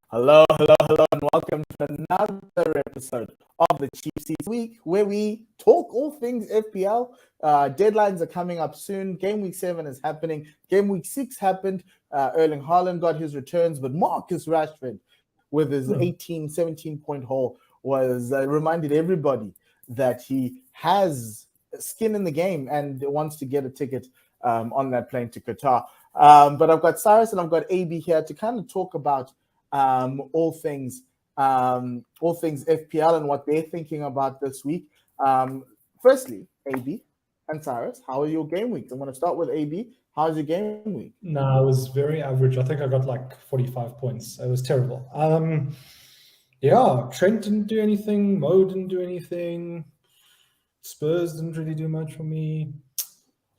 Hello, and welcome to another episode of the Chief Seats Week, where we talk all things FPL. Deadlines are coming up soon. Game Week 7 is happening. Game Week 6 happened. Erling Haaland got his returns, but Marcus Rashford, with his 18, 17-point haul, was reminded everybody that he has skin in the game and wants to get a ticket on that plane to Qatar. But I've got Cyrus and I've got AB here to kind of talk about all things FPL and what they're thinking about this week. Firstly, AB and Cyrus, how are your game weeks? I'm going to start with AB. How's your game week? No, it was very average. I think I got like 45 points. It was terrible. Yeah, Trent didn't do anything. Mo didn't do anything. Spurs didn't really do much for me.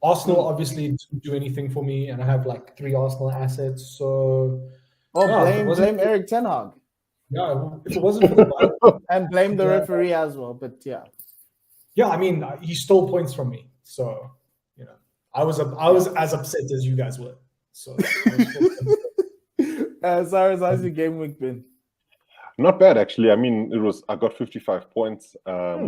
Arsenal obviously didn't do anything for me, and I have like 3 Arsenal assets. So, blame Eric Ten Hag. Yeah, if it wasn't for the and blame the referee as well. But yeah, I mean, he stole points from me. So, I was as upset as you guys were. So, Cyrus, how's your game week been? Not bad, actually. I mean, I got 55 points,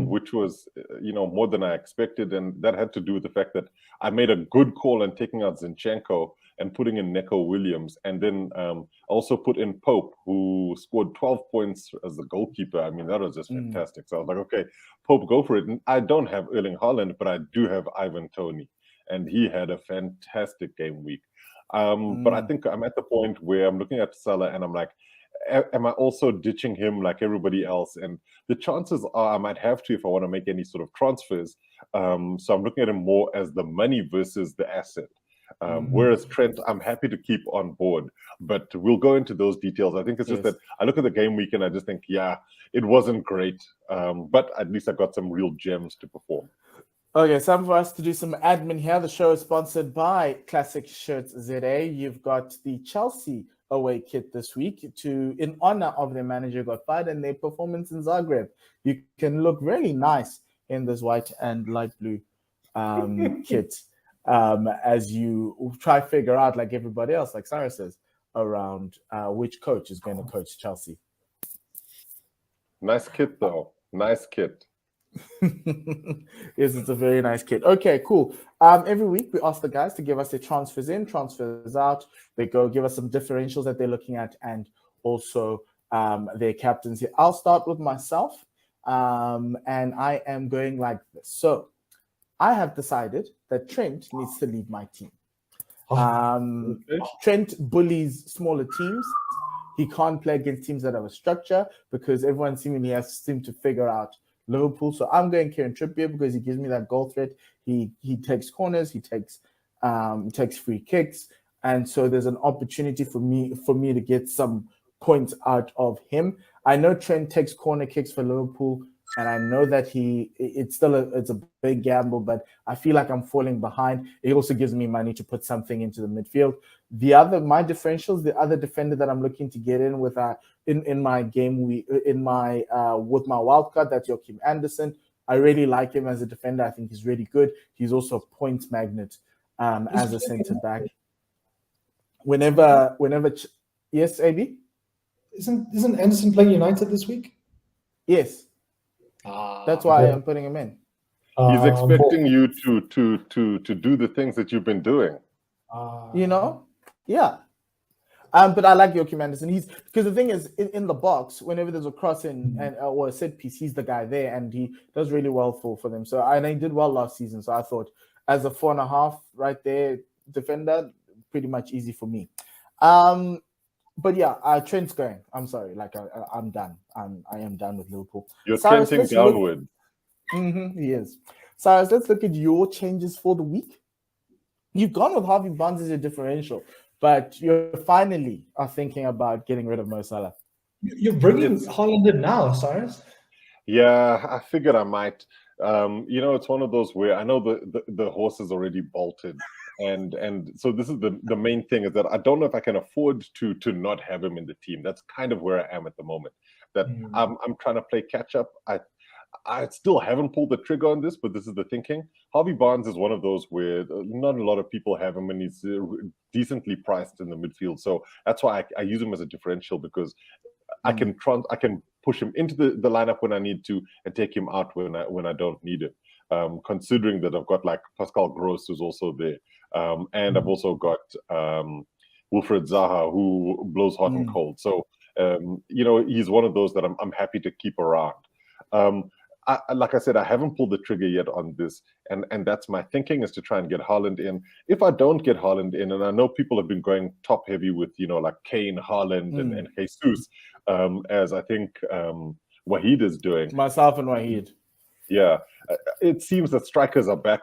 which was, more than I expected. And that had to do with the fact that I made a good call on taking out Zinchenko and putting in Neco Williams. And then also put in Pope, who scored 12 points as the goalkeeper. I mean, that was just fantastic. So I was like, okay, Pope, go for it. And I don't have Erling Haaland, but I do have Ivan Toney. And he had a fantastic game week. But I think I'm at the point where I'm looking at Salah and I'm like, am I also ditching him like everybody else? And the chances are I might have to if I want to make any sort of transfers. So I'm looking at him more as the money versus the asset. Whereas Trent, I'm happy to keep on board, but we'll go into those details. I think it's just that I look at the game week and I just think, it wasn't great, but at least I got some real gems to perform. Okay, time for us to do some admin here. The show is sponsored by Classic Shirts ZA. You've got the Chelsea away kit this week in honor of their manager got fired and their performance in Zagreb. You can look really nice in this white and light blue kit as you try to figure out, like everybody else, like Sarah says, around which coach is going to coach Chelsea. Nice kit, though. Nice kit. Yes, it's a very nice kit. Okay, cool. Every week we ask the guys to give us their transfers in, transfers out. They go give us some differentials that they're looking at and also their captains here. I'll start with myself, and I am going like this. So I have decided that Trent needs to leave my team. Trent bullies smaller teams. He can't play against teams that have a structure because everyone seemingly has to figure out Liverpool. So I'm going Kieran Trippier because he gives me that goal threat. He takes corners, he takes free kicks, and so there's an opportunity for me to get some points out of him. I know Trent takes corner kicks for Liverpool, and I know that it's a big gamble, but I feel like I'm falling behind. It also gives me money to put something into the midfield. My differentials, the other defender that I'm looking to get in with in my game week with my wildcard, that's Joachim Anderson. I really like him as a defender. I think he's really good. He's also a points magnet as a centre back. Yes, AB? Isn't Anderson playing United this week? Yes. That's why I'm putting him in. He's expecting you to do the things that you've been doing. Yeah. But I like Joachim Anderson. Because the thing is, in the box, whenever there's a cross or a set piece, he's the guy there, and he does really well for them. So and he did well last season. So I thought, as a 4.5 right there defender, pretty much easy for me. But yeah, Trent's going. I'm sorry, I'm done. I am done with Liverpool. You're trending downward. He is. Cyrus, let's look at your changes for the week. You've gone with Harvey Barnes as your differential, but you finally are thinking about getting rid of Mo Salah. You're bringing Haaland in now, Cyrus? Yeah, I figured I might. It's one of those where I know the horse is already bolted. And so this is the main thing is that I don't know if I can afford to not have him in the team. That's kind of where I am at the moment. That I'm trying to play catch up. I still haven't pulled the trigger on this, but this is the thinking. Harvey Barnes is one of those where not a lot of people have him, and he's decently priced in the midfield. So that's why I use him as a differential, because I can push him into the lineup when I need to and take him out when I don't need him. Considering that I've got like Pascal Gross who's also there, and I've also got Wilfred Zaha who blows hot and cold. So he's one of those that I'm happy to keep around. Like I said, I haven't pulled the trigger yet on this, and that's my thinking, is to try and get Haaland in. If I don't get Haaland in, and I know people have been going top heavy with like Kane, Haaland, and Jesus, as I think Wahid is doing. Myself and Wahid. Yeah, it seems that strikers are back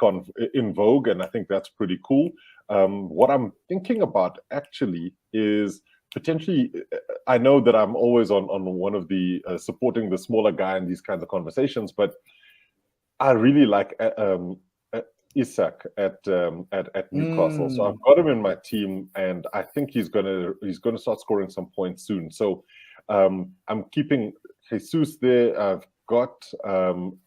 in vogue, and I think that's pretty cool. What I'm thinking about actually is potentially, I know that I'm always on one of the supporting the smaller guy in these kinds of conversations, but I really like Isak at Newcastle. So I've got him in my team, and I think he's gonna start scoring some points soon. So I'm keeping Jesus there. I've got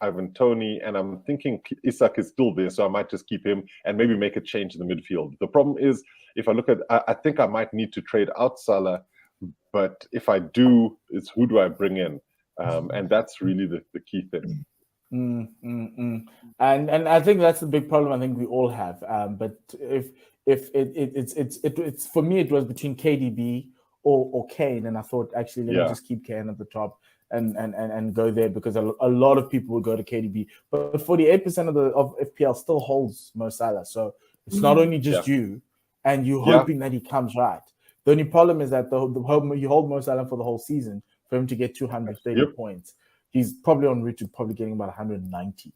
Ivan Toney, and I'm thinking Isak is still there, so I might just keep him and maybe make a change in the midfield. The problem is, if I look at, I think I might need to trade out Salah, but if I do, it's who do I bring in? And that's really the key thing. And I think that's the big problem I think we all have. But if it's for me, it was between KDB or Kane, and I thought actually let me just keep Kane at the top and go there, because a lot of people will go to KDB, but 48% of FPL still holds Mo Salah, so it's not only just you, and you're hoping that he comes right. The only problem is that you hold Mo Salah for the whole season for him to get 230 points. He's probably on route to probably getting about 190.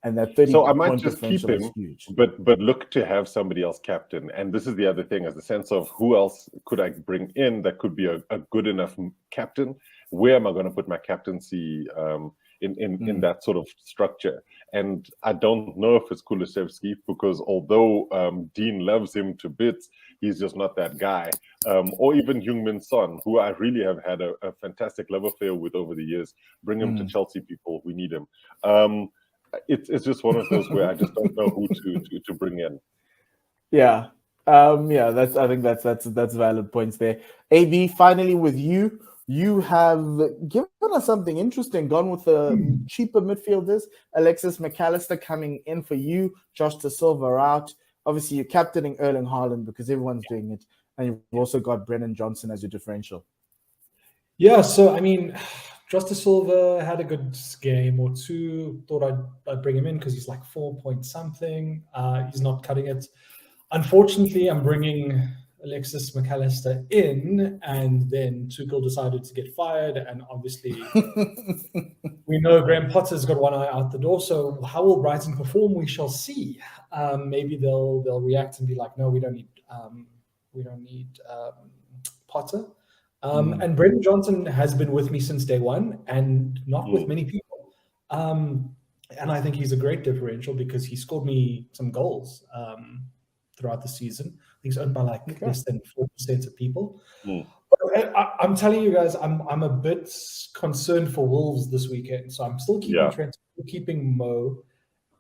And that 30 so I might point just keep differential him, is huge. but look to have somebody else captain. And this is the other thing, is the sense of who else could I bring in that could be a good enough captain? Where am I going to put my captaincy in that sort of structure? And I don't know if it's Kulusevski, because although Dean loves him to bits, he's just not that guy. Or even Heung-min Son, who I really have had a fantastic love affair with over the years. Bring him to Chelsea, people. We need him. It's just one of those where I just don't know who to bring in. Yeah. I think that's valid points there. AB, finally with you. You have given us something interesting, gone with the cheaper midfielders. Alexis McAllister coming in for you, Josh Da Silva out. Obviously, you're captaining Erling Haaland because everyone's doing it. And you've also got Brennan Johnson as your differential. Yeah, so I mean, Josh Da Silva had a good game or two. Thought I'd bring him in because he's like 4 point something. He's not cutting it. Unfortunately, I'm bringing Alexis McAllister in, and then Tuchel decided to get fired, and obviously we know Graham Potter's got one eye out the door. So how will Brighton perform? We shall see. Maybe they'll react and be like, no, we don't need Potter. And Brendan Johnson has been with me since day one, and not with many people. And I think he's a great differential because he scored me some goals throughout the season. I think he's owned by less than 4% of people. But I'm telling you guys, I'm a bit concerned for Wolves this weekend. So I'm still keeping Trent, keeping Mo.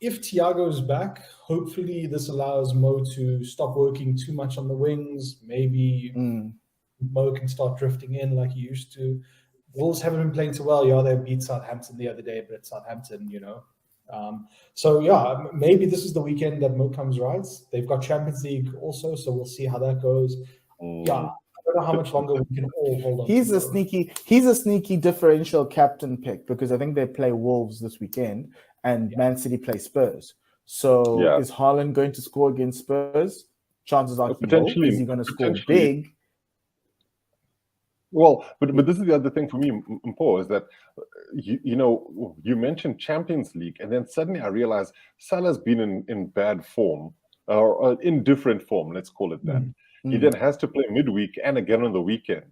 If Thiago's back, hopefully this allows Mo to stop working too much on the wings. Maybe Mo can start drifting in like he used to. Wolves haven't been playing so well. Yeah, they beat Southampton the other day, but it's Southampton, So yeah, maybe this is the weekend that Mo comes right. They've got Champions League also, so we'll see how that goes. Yeah, I don't know how much longer we can all hold on. He's a sneaky differential captain pick, because I think they play Wolves this weekend and Man City play Spurs. So is Haaland going to score against Spurs? Chances are he will. Is he going to score big? Well, but this is the other thing for me, Mpo, is that you mentioned Champions League, and then suddenly I realized Salah's been in bad form, or in different form, let's call it that. He then has to play midweek and again on the weekend.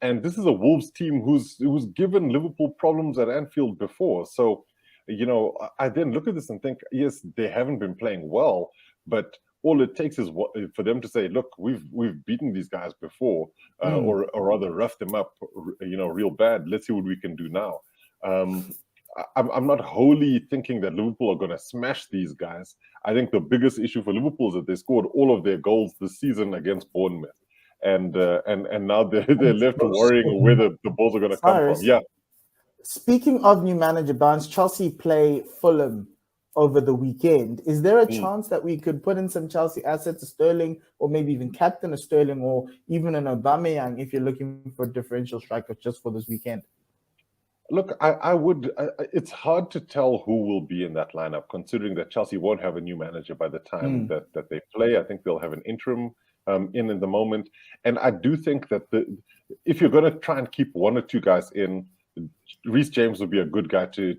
And this is a Wolves team who's given Liverpool problems at Anfield before. So, I then look at this and think, yes, they haven't been playing well, but all it takes is for them to say, look, we've beaten these guys before, or rather roughed them up, real bad. Let's see what we can do now. I'm not wholly thinking that Liverpool are going to smash these guys. I think the biggest issue for Liverpool is that they scored all of their goals this season against Bournemouth. and now they're left worrying where the balls are going to come from. Yeah. Speaking of new manager bounce, Chelsea play Fulham over the weekend. Is there a chance that we could put in some Chelsea assets, a Sterling, or maybe even captain a Sterling, or even an Aubameyang if you're looking for a differential striker just for this weekend? Look, I would. It's hard to tell who will be in that lineup, considering that Chelsea won't have a new manager by the time that they play. I think they'll have an interim in the moment, and I do think that if you're going to try and keep one or two guys in, Reece James would be a good guy to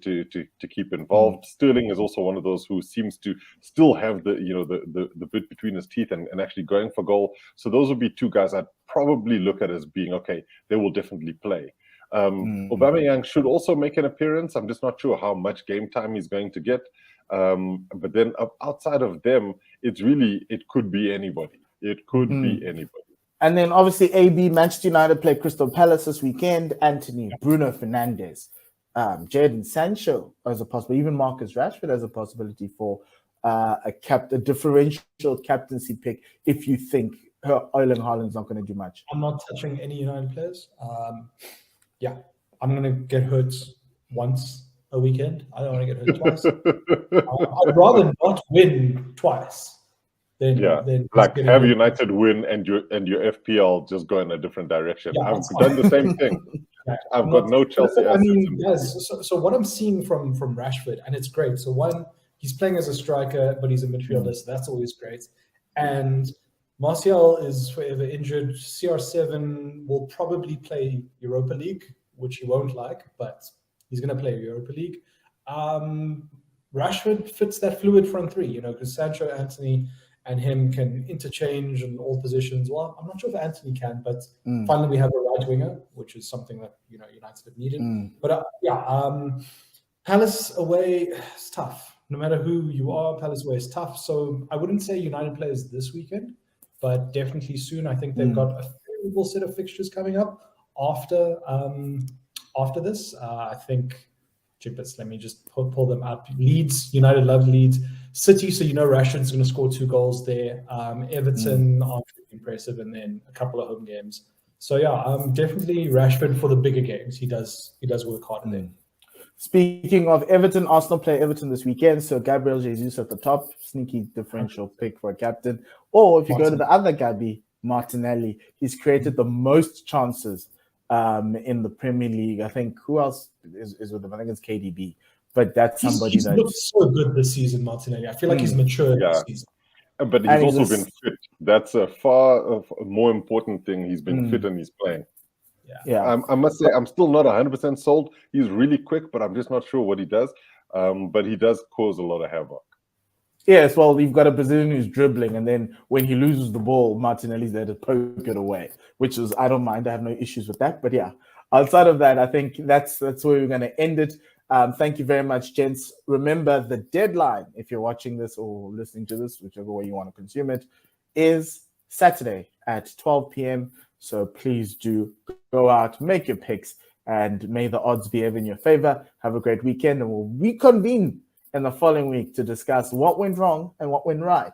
keep involved. Sterling is also one of those who seems to still have the bit between his teeth and actually going for goal. So those would be two guys I'd probably look at as being okay. They will definitely play. Aubameyang should also make an appearance. I'm just not sure how much game time he's going to get. But then outside of them, it could be anybody. It could be anybody. And then obviously AB, Manchester United play Crystal Palace this weekend. Anthony, Bruno Fernandes, Jadon Sancho as a possibility, even Marcus Rashford as a possibility for a differential captaincy pick if you think Erling Haaland's not going to do much. I'm not touching any United players. I'm going to get hurt once a weekend. I don't want to get hurt twice. I'd rather not win twice. Then have United win and your FPL just go in a different direction. Yeah, I've done the same thing. I've got no Chelsea assets. So what I'm seeing from Rashford, and it's great. So one, he's playing as a striker, but he's a midfielder, so that's always great. And Martial is forever injured. CR7 will probably play Europa League, which he won't like, but he's going to play Europa League. Rashford fits that fluid front three, because Sancho, Anthony, and him can interchange in all positions. Well, I'm not sure if Anthony can, but finally we have a right winger, which is something that United have needed. But Palace away is tough. No matter who you are, Palace away is tough. So I wouldn't say United players this weekend, but definitely soon. I think they've got a favorable set of fixtures coming up after this. I think. Let me just pull them up. Leeds, United love Leeds. City, so Rashford's going to score 2 goals there. Everton aren't impressive, and then a couple of home games. So definitely Rashford for the bigger games. He does work hard there. Speaking of Everton, Arsenal play Everton this weekend. So Gabriel Jesus at the top, sneaky differential pick for a captain. Or if you go to the other Gabby, Martinelli, he's created the most chances in the Premier League. I think who else is with him? I think it's KDB. But that's somebody he's looked so good this season, Martinelli. I feel like he's matured this season. But he's also been fit. That's a far more important thing. He's been fit and he's playing. Yeah. I must say, I'm still not 100% sold. He's really quick, but I'm just not sure what he does. But he does cause a lot of havoc. Yes, well, you've got a Brazilian who's dribbling, and then when he loses the ball, Martinelli's there to poke it away, which is, I don't mind. I have no issues with that. But outside of that, I think that's where we're going to end it. Thank you very much, gents. Remember, the deadline, if you're watching this or listening to this, whichever way you want to consume it, is Saturday at 12 p.m. So please do go out, make your picks, and may the odds be ever in your favor. Have a great weekend, and we'll reconvene in the following week to discuss what went wrong and what went right.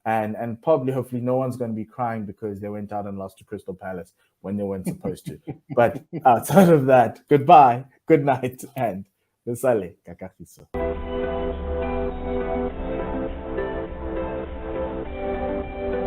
And probably, hopefully, no one's going to be crying because they went out and lost to Crystal Palace when they weren't supposed to. But outside of that, goodbye, good night, and Besale, kakakiso.